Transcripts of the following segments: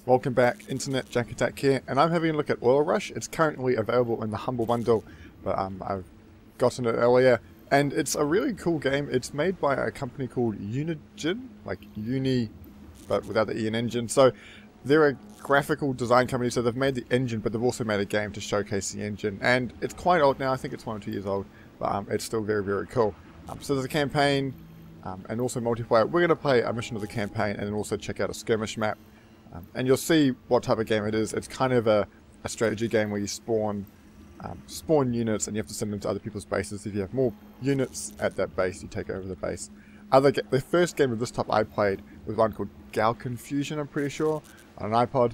Welcome back, Internet, JackAttack here, and I'm having a look at Oil Rush. It's currently available in the Humble Bundle, but I've gotten it earlier, and it's a really cool game. It's made by a company called Unigine, like Uni, but without the E in engine. So they're a graphical design company, so they've made the engine, but they've also made a game to showcase the engine, and it's quite old now. I think it's 1 or 2 years old, but it's still very, very cool. So there's a campaign, and also multiplayer. We're going to play a mission of the campaign, and then also check out a skirmish map. And you'll see what type of game it is. It's kind of a strategy game where you spawn units and you have to send them to other people's bases. If you have more units at that base, you take over the base. The first game of this type I played was one called Gal Confusion, I'm pretty sure, on an iPod.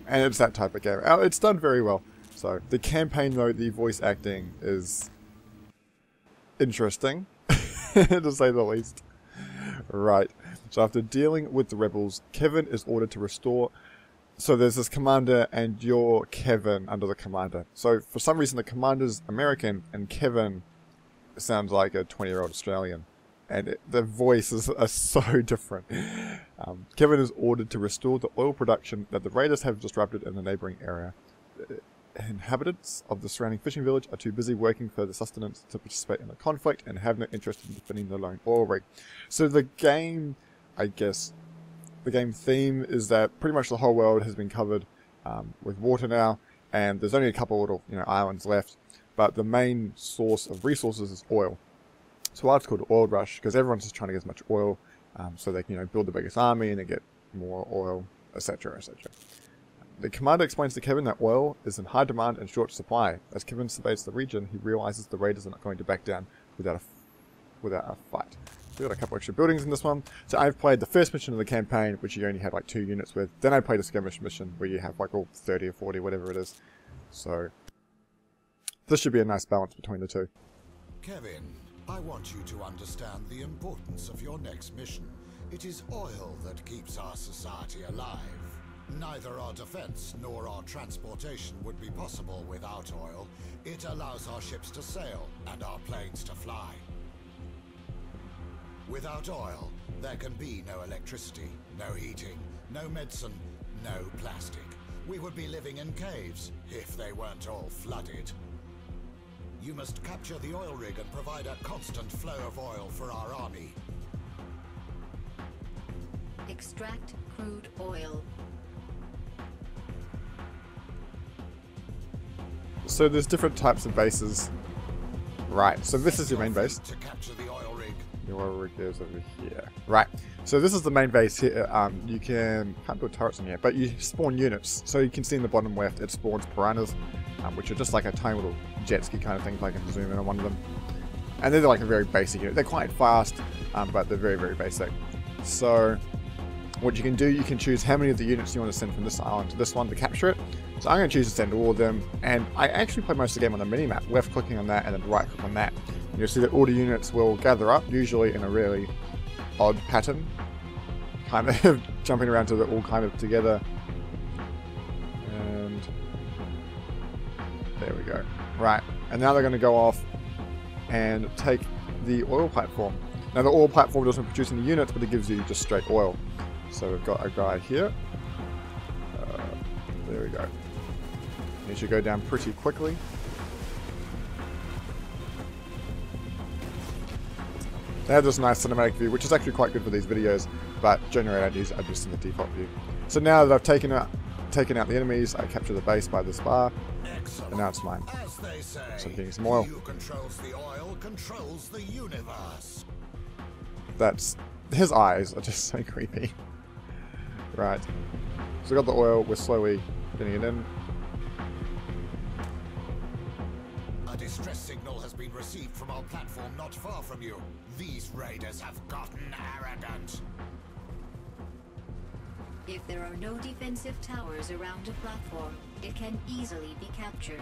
And it's that type of game. It's done very well. So the campaign, though, the voice acting is interesting, to say the least. Right. So after dealing with the rebels, Kevin is ordered to restore. So there's this commander and you're Kevin under the commander. So for some reason the commander's American and Kevin sounds like a 20-year-old Australian. And the voices are so different. Kevin is ordered to restore the oil production that the raiders have disrupted in the neighboring area. Inhabitants of the surrounding fishing village are too busy working for the sustenance to participate in the conflict and have no interest in defending the lone oil rig. So the game, I guess, the game theme is that pretty much the whole world has been covered with water now, and there's only a couple little islands left, but the main source of resources is oil. So why it's called Oil Rush, because everyone's just trying to get as much oil so they can build the biggest army and they get more oil, etc., etc. The commander explains to Kevin that oil is in high demand and short supply. As Kevin surveys the region, he realizes the raiders are not going to back down without a fight. We've got a couple extra buildings in this one. So I've played the first mission of the campaign, which you only had like 2 units with. Then I played a skirmish mission where you have like all 30 or 40, whatever it is. So this should be a nice balance between the two. Kevin, I want you to understand the importance of your next mission. It is oil that keeps our society alive. Neither our defense nor our transportation would be possible without oil. It allows our ships to sail and our planes to fly. Without oil, there can be no electricity, no heating, no medicine, no plastic. We would be living in caves if they weren't all flooded. You must capture the oil rig and provide a constant flow of oil for our army. Extract crude oil. So there's different types of bases. Right, so this is your main base. To capture the oil rig. The oil rig is over here. Right, so this is the main base here. You can't put turrets in here, but you spawn units. So you can see in the bottom left, it spawns piranhas, which are just like a tiny little jet ski kind of thing, if I can zoom in on one of them. And they're like a very basic unit. They're quite fast, but they're very, very basic. So what you can do, you can choose how many of the units you want to send from this island to this one to capture it. So I'm going to choose to send all of them, and I actually play most of the game on the mini-map, left-clicking on that and then right-click on that. And you'll see that all the units will gather up, usually in a really odd pattern, kind of jumping around till they're all kind of together. And there we go. Right, and now they're going to go off and take the oil platform. Now the oil platform doesn't produce any units, but it gives you just straight oil. So we've got a guy here. There we go. He should go down pretty quickly. They have this nice cinematic view, which is actually quite good for these videos, but generally I use it just in the default view. So now that I've taken out the enemies, I capture the base by this bar, and now it's mine. As they say, So I'm getting some oil. who controls the oil controls the universe. His eyes are just so creepy. Right. So we got the oil, we're slowly getting it in. A distress signal has been received from our platform not far from you. These raiders have gotten arrogant. If there are no defensive towers around a platform, it can easily be captured.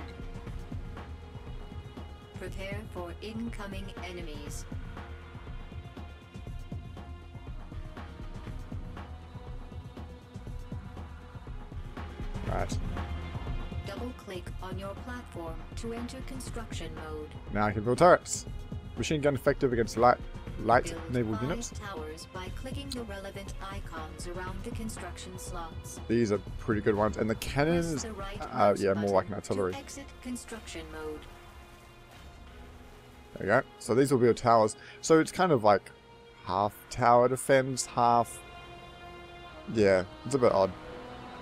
Prepare for incoming enemies. Right. Double-click on your platform to enter construction mode. Now I can build turrets. Machine gun effective against light light Build naval 5 units. towers by clicking the relevant icons around the construction slots. These are pretty good ones. And the Press cannons, the right mouse yeah, more like an button artillery. to exit construction mode. There you go. So these will be your towers. So it's kind of like half tower defense, half... Yeah, it's a bit odd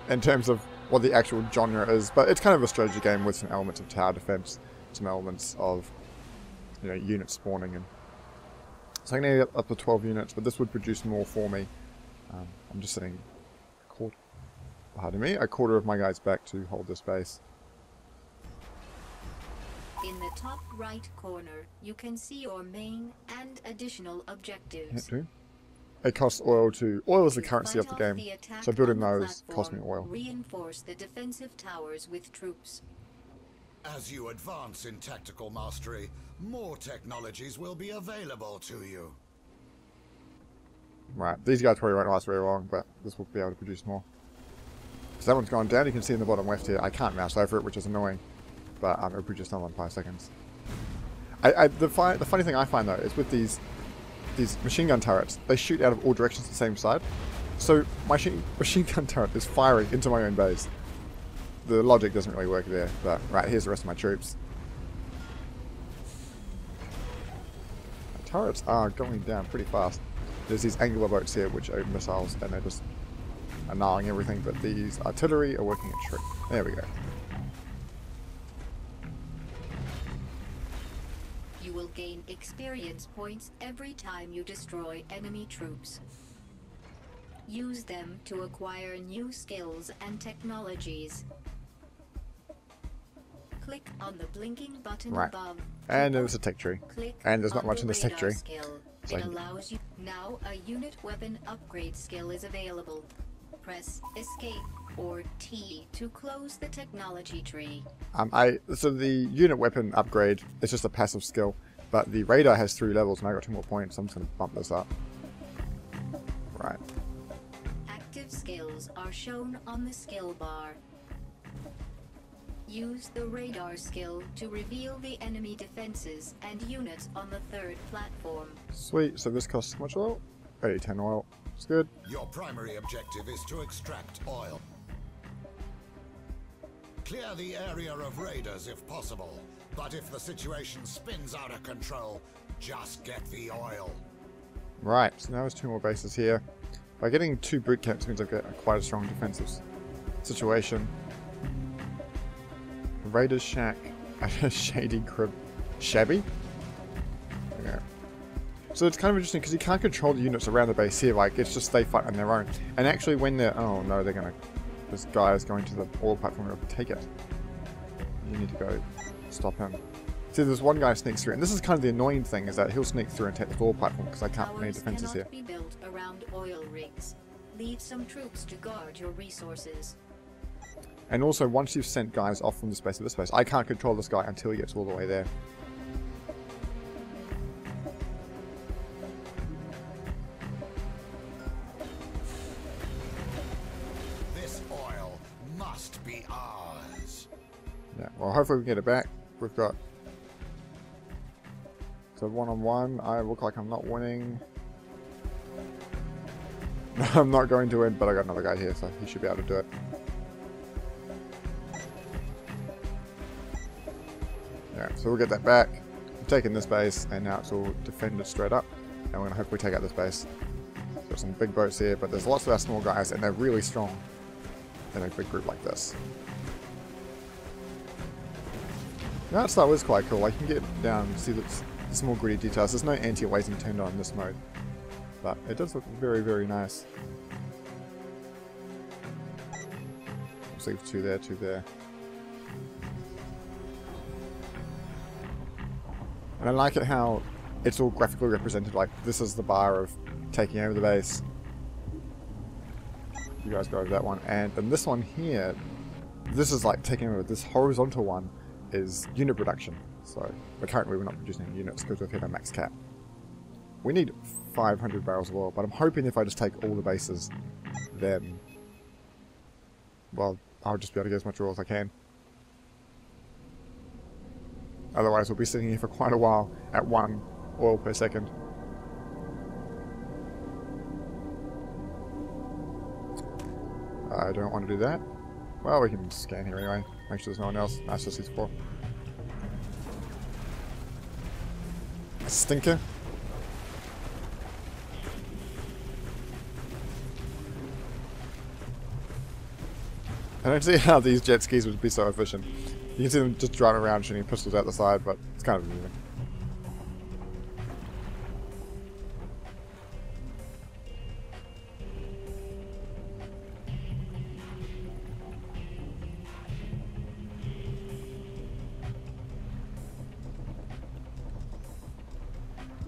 in terms of what the actual genre is. But it's kind of a strategy game with some elements of tower defense, some elements of, you know, unit spawning. And so I'm going to get up to 12 units, but this would produce more for me. I'm just sitting a quarter of my guys back to hold this base. In the top right corner, you can see your main and additional objectives. Yep, do. It costs oil to... Oil is the To currency of fight the off game, the attack so building on the those costs me platform, oil. Reinforce the defensive towers with troops. As you advance in tactical mastery, more technologies will be available to you. Right, these guys probably won't last very long, but this will be able to produce more. So that one's gone down, you can see in the bottom left here. I can't mouse over it, which is annoying, but it'll produce another one in 5 seconds. The funny thing I find though is with these machine gun turrets, they shoot out of all directions the same side. So my machine gun turret is firing into my own base. The logic doesn't really work there, but right, here's the rest of my troops. The turrets are going down pretty fast. There's these angular boats here which are missiles and they're just annihilating everything, but these artillery are working a trick. There we go. You will gain experience points every time you destroy enemy troops. Use them to acquire new skills and technologies. Click on the blinking button Right. above. And there's a tech tree. Click And there's not on much the in this tech radar tree. skill. So It I can- allows you... Now a unit weapon upgrade skill is available. Press Escape or T to close the technology tree. So the unit weapon upgrade is just a passive skill, but the radar has 3 levels and I got 2 more points, so I'm just going to bump this up. Right. Active skills are shown on the skill bar. Use the radar skill to reveal the enemy defenses and units on the 3rd platform. Sweet, so this costs how much oil? 10 oil. It's good. Your primary objective is to extract oil. Clear the area of raiders if possible, but if the situation spins out of control, just get the oil. Right, so now there's 2 more bases here. By getting 2 boot camps means I've got quite a strong defensive situation. Raiders shack, a shady crib. Shabby? Yeah. So it's kind of interesting because you can't control the units around the base here, like it's just they fight on their own. And actually when they're, oh no, they're gonna, this guy is going to the oil platform to take it. You need to go stop him. See, there's one guy sneaks through, and this is kind of the annoying thing, is that he'll sneak through and take the oil platform because I can't put any Towers defenses here. cannot be built around oil rigs. Leave some troops to guard your resources. And also, once you've sent guys off from this base to this base, I can't control this guy until he gets all the way there. This oil must be ours. Yeah, well, hopefully we can get it back. We've got... So one-on-one, I look like I'm not winning. I'm not going to win, but I got another guy here, so he should be able to do it. Yeah, so we'll get that back. We've taken this base, and now it's all defended straight up. And we're going to hopefully take out this base. There's some big boats here, but there's lots of our small guys, and they're really strong in a big group like this. Now that start was quite cool. I can get down and see the small gritty details. There's no anti-aliasing turned on in this mode, but it does look very, very nice. Let's leave 2 there, 2 there. And I like it how it's all graphically represented, like this is the bar of taking over the base. You guys go over that one. And then this one here, this is like taking over. This horizontal one is unit production. So currently we're not producing any units because we've hit our max cap. We need 500 barrels of oil, but I'm hoping if I just take all the bases, then, well, I'll just be able to get as much oil as I can. Otherwise we'll be sitting here for quite a while at 1 oil per second. I don't want to do that. Well, we can scan here anyway. Make sure there's no one else. That's just these 4. Stinker. I don't see how these jet skis would be so efficient. You can see them just driving around shooting pistols out the side, but it's kind of amusing.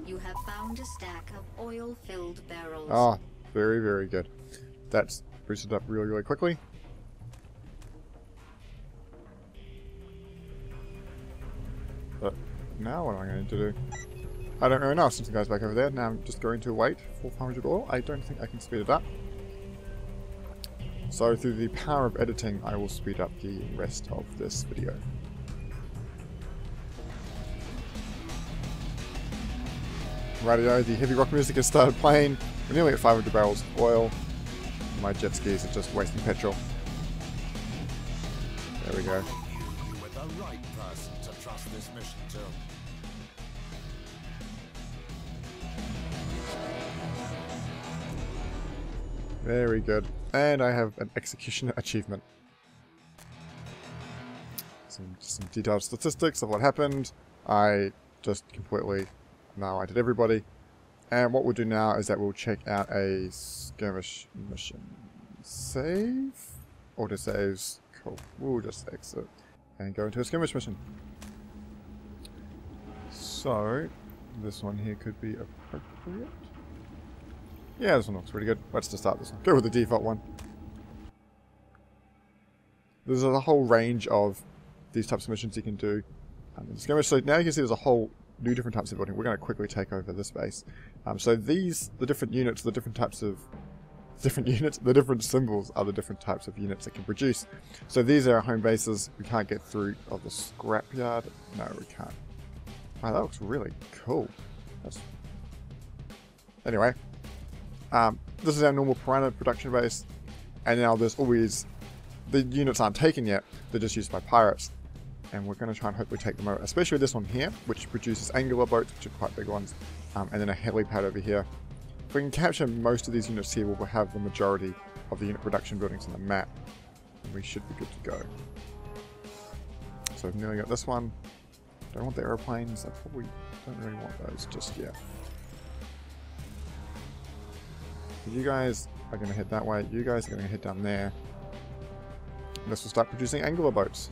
You have found a stack of oil-filled barrels. Ah, very, very good. That's boosted up really, really quickly. But now what am I going to do? I don't really know since the guy's back over there. Now I'm just going to wait for 500 oil. I don't think I can speed it up. So through the power of editing, I will speed up the rest of this video. Rightio, the heavy rock music has started playing. We're nearly at 500 barrels of oil. My jet skis are just wasting petrol. There we go. You were the right person to trust this mission to. Very good. And I have an execution achievement. Some detailed statistics of what happened. I just completely annihilated everybody. And what we'll do now is that we'll check out a skirmish mission. Save? Autosaves. Cool. We'll just exit and go into a skirmish mission. So, this one here could be appropriate. Yeah, this one looks pretty good. Let's just start this one. Go with the default one. There's a whole range of these types of missions you can do in the skirmish. So now you can see there's a whole new different types of building. We're going to quickly take over this base. So these, the different units, the different types of the different symbols are the different types of units it can produce. So these are our home bases. We can't get through of the scrapyard. No, we can't. Wow, that looks really cool. Anyway, this is our normal piranha production base, and now there's always, the units aren't taken yet, they're just used by pirates. And we're going to try and hopefully take them over, especially this one here, which produces angular boats, which are quite big ones, and then a helipad over here. If we can capture most of these units here, we'll have the majority of the unit production buildings on the map, and we should be good to go. So we've nearly got this one. Don't want the aeroplanes, I probably don't really want those just yet. You guys are going to head that way, you guys are going to head down there. And this will start producing angular boats.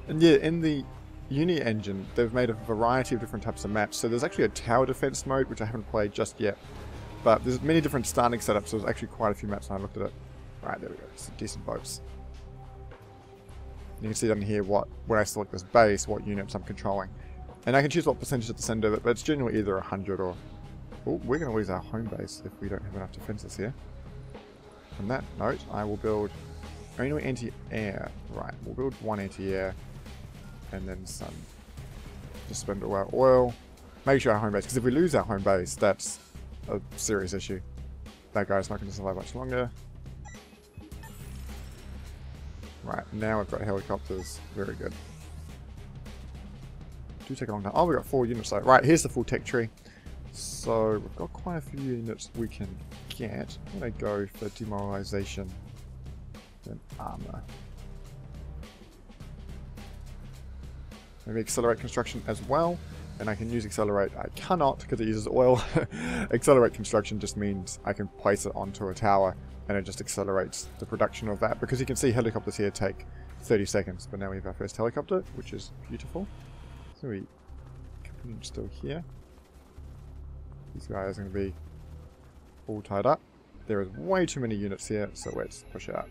And yeah, in the Uni engine, they've made a variety of different types of maps. So there's actually a tower defense mode, which I haven't played just yet. But there's many different starting setups, so there's actually quite a few maps when I looked at it. Right, there we go, some decent boats. You can see down here when I select this base, what units I'm controlling. And I can choose what percentage to send of it, but it's generally either 100 or... Oh, we're going to lose our home base if we don't have enough defenses here. On that note, I will build only anti-air. Right, we'll build one anti-air. And then some. Just spend all our oil. Make sure our home base, because if we lose our home base, that's a serious issue. That guy's not going to survive much longer. Right, now we've got helicopters. Very good. Do take a long time. Oh, we've got 4 units though. Right, here's the full tech tree. So, we've got quite a few units we can get. I'm going to go for demoralization. Then armor. Maybe accelerate construction as well, and I can use accelerate. I cannot because it uses oil. Accelerate construction just means I can place it onto a tower and it just accelerates the production of that, because you can see helicopters here take 30 seconds, but now we have our first helicopter, which is beautiful. So we can still here. These guys are going to be all tied up. There is way too many units here, so let's push out.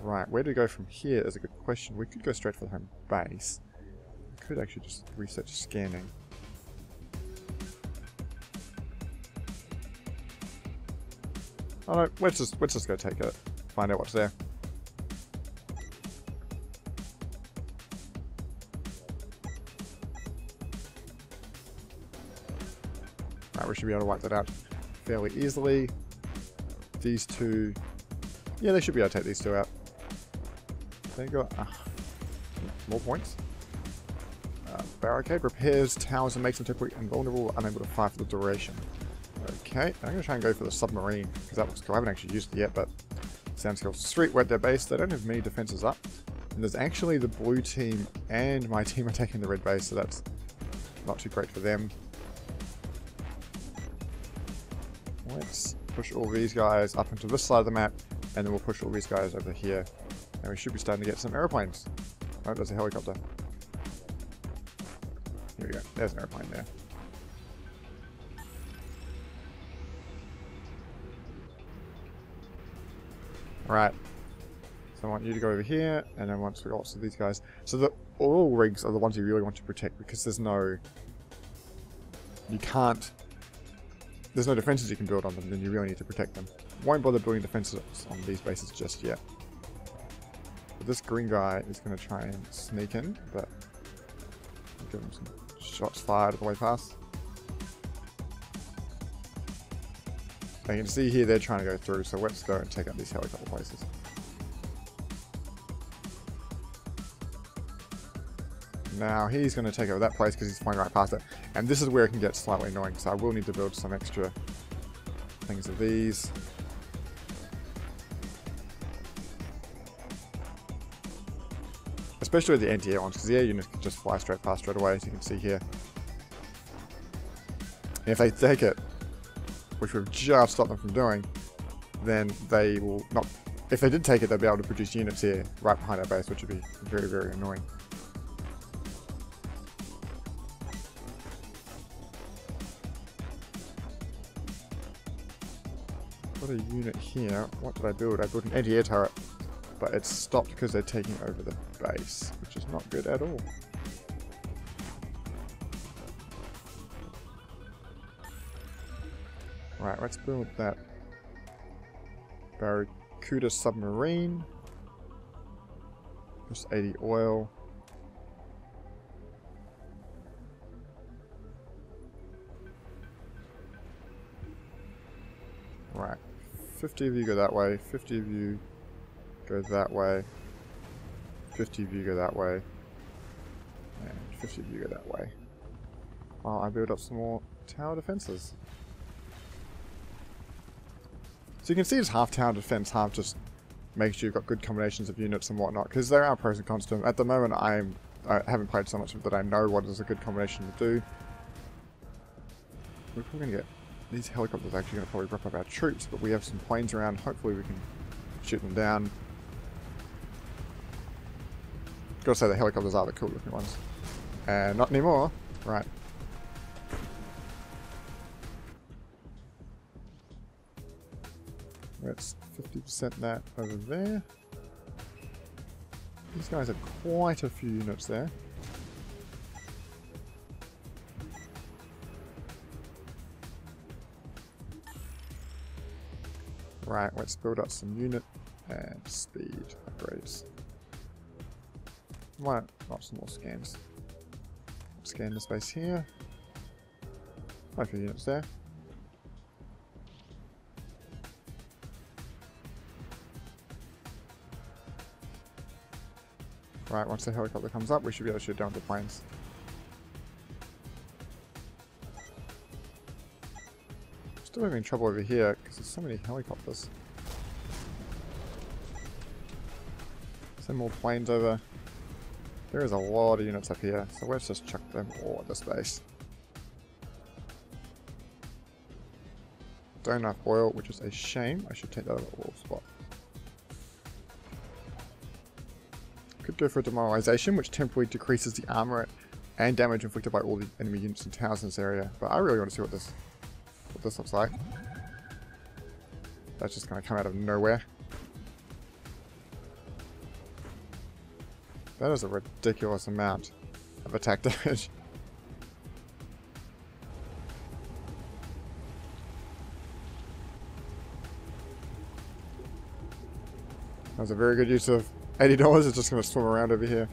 Right, where do we go from here is a good question. We could go straight for the home base. We could actually just research scanning. Oh no, let's just go take it. Find out what's there. Right, we should be able to wipe that out fairly easily. These two... Yeah, they should be able to take these two out. There you go. More points. Barricade repairs towers and makes them temporarily invulnerable, unable to fire for the duration. Okay, I'm going to try and go for the submarine, because that looks cool. I haven't actually used it yet, but sounds cool. Street, we're at their base. They don't have many defenses up. And there's actually the blue team and my team are taking the red base, so that's not too great for them. Let's push all these guys up into this side of the map, and then we'll push all these guys over here. And we should be starting to get some aeroplanes. Oh, there's a helicopter. Here we go. There's an airplane there. Alright. So I want you to go over here, and then once we got lots of these guys. So the oil rigs are the ones you really want to protect, because there's no... You can't... There's no defenses you can build on them, then you really need to protect them. Won't bother building defenses on these bases just yet. But this green guy is going to try and sneak in, but... I'll give him some shots fired all the way past. And you can see here they're trying to go through, so let's go and take out these helicopter places. Now he's going to take over that place because he's flying right past it. And this is where it can get slightly annoying, so I will need to build some extra things of these. Especially with the anti-air ones, because the air units can just fly straight past straight away, as you can see here. And if they take it, which we've just stopped them from doing, then they will not... If they did take it, they'd be able to produce units here, right behind our base, which would be very, very annoying. Got a unit here. What did I build? I built an anti-air turret, but it's stopped because they're taking over the base, which is not good at all. Right, let's build that Barracuda submarine. Just 80 oil. Right, 50 of you go that way, 50 of you go that way, 50 of you go that way, and 50 of you go that way. While I build up some more tower defenses. So you can see it's half tower defense, half just make sure you've got good combinations of units and whatnot, because there are pros and cons to them. At the moment I haven't played so much of it that I know what is a good combination to do. We're probably going to get... These helicopters are actually going to probably wrap up our troops, but we have some planes around. Hopefully we can shoot them down. Gotta say the helicopters are the cool looking ones. And not anymore. Right. Let's 50% that over there. These guys have quite a few units there. Right, let's build up some unit and speed upgrades. Why not some more scans? Scan the space here. Quite a few units there. Right, once the helicopter comes up, we should be able to shoot down the planes. Still having trouble over here because there's so many helicopters. Send more planes over. There is a lot of units up here, so let's just chuck them all at this base. Don't have oil, which is a shame. I should take that other oil spot. Could go for a demoralization, which temporarily decreases the armor and damage inflicted by all the enemy units and towers in this area. But I really want to see what this looks like. That's just going to come out of nowhere. That is a ridiculous amount of attack damage. That was a very good use of $80. It's just going to swim around over here.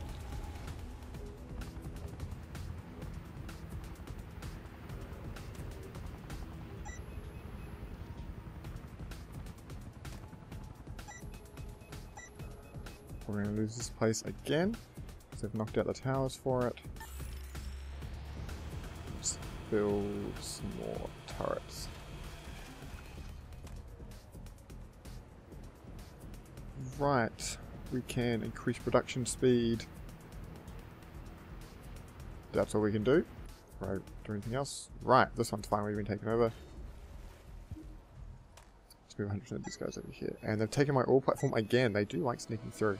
We're going to lose this place again. So they've knocked out the towers for it. Let's build some more turrets. Right, we can increase production speed. That's all we can do. Right, do anything else? Right, this one's finally been taken over. Let's move 100% of these guys over here. And they've taken my ore platform again. They do like sneaking through.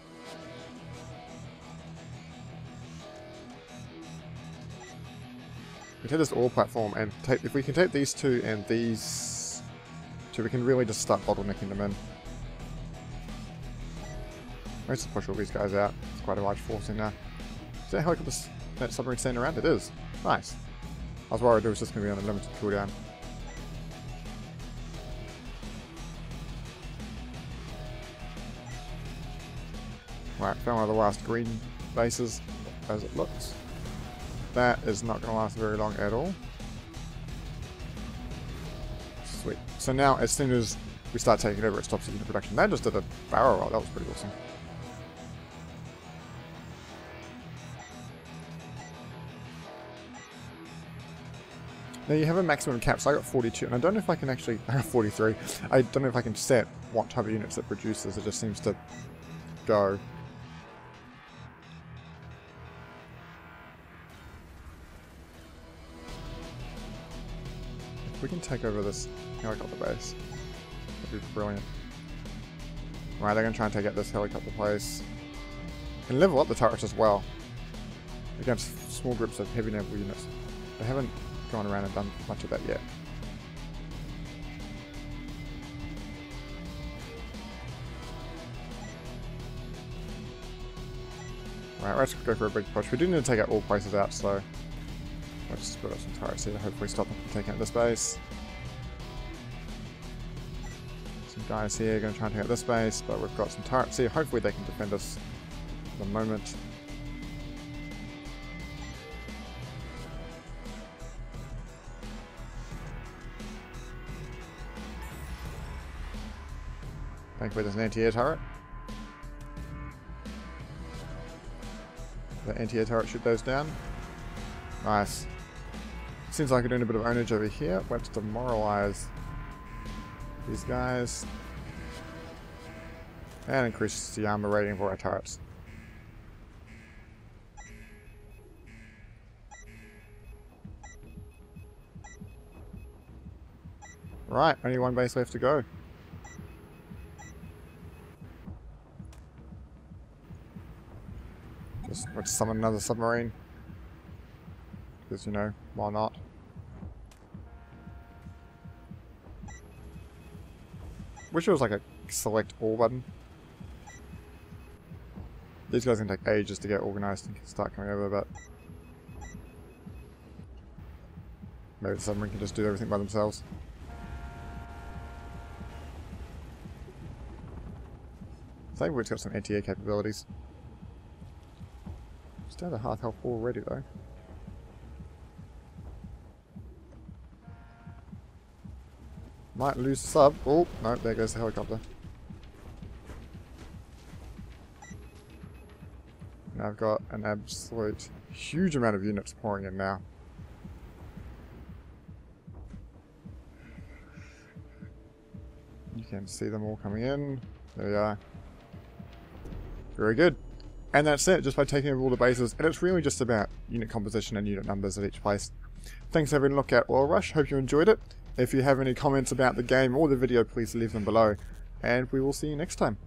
We take this ore platform and take, if we can take these two and these two, we can really just start bottlenecking them in. Let's just push all these guys out. It's quite a large force in there. Is that helicopter, that submarine standing around? It is. Nice. I was worried it was just going to be on a limited cooldown. Right, found one of the last green bases as it looks. That is not going to last very long at all. Sweet. So now, as soon as we start taking over, it stops unit production. That just did a barrel roll. That was pretty awesome. Now you have a maximum cap, so I got 42, and I don't know if I can actually, I got 43, I don't know if I can set what type of units it produces, it just seems to go. If we can take over this helicopter base, that'd be brilliant. Right, they're going to try and take out this helicopter place. And level up the turrets as well, against small groups of heavy naval units. They haven't gone around and done much of that yet. Right, let's go for a big push. We do need to take out all places out, so let's just put up some turrets here to hopefully stop them from taking out this base. Some guys here are going to try and take out this base, but we've got some turrets here. Hopefully they can defend us for the moment. Thankfully there's an anti-air turret. The anti-air turret shoot those down. Nice. Seems like we're doing a bit of ownage over here. Let's demoralize these guys. And increase the armor rating of our turrets. Right, only one base left to go. Let's summon another submarine. Because, you know, why not? Wish it was like a select all button. These guys can take ages to get organized and start coming over, but maybe the submarine can just do everything by themselves. Thankfully it's got some anti-air capabilities. It's down to half health already though. Might lose the sub. Oh, no, there goes the helicopter. Now I've got an absolute huge amount of units pouring in now. You can see them all coming in. There we are. Very good. And that's it, just by taking over all the bases. And it's really just about unit composition and unit numbers at each place. Thanks for having a look at Oil Rush. Hope you enjoyed it. If you have any comments about the game or the video, please leave them below. And we will see you next time.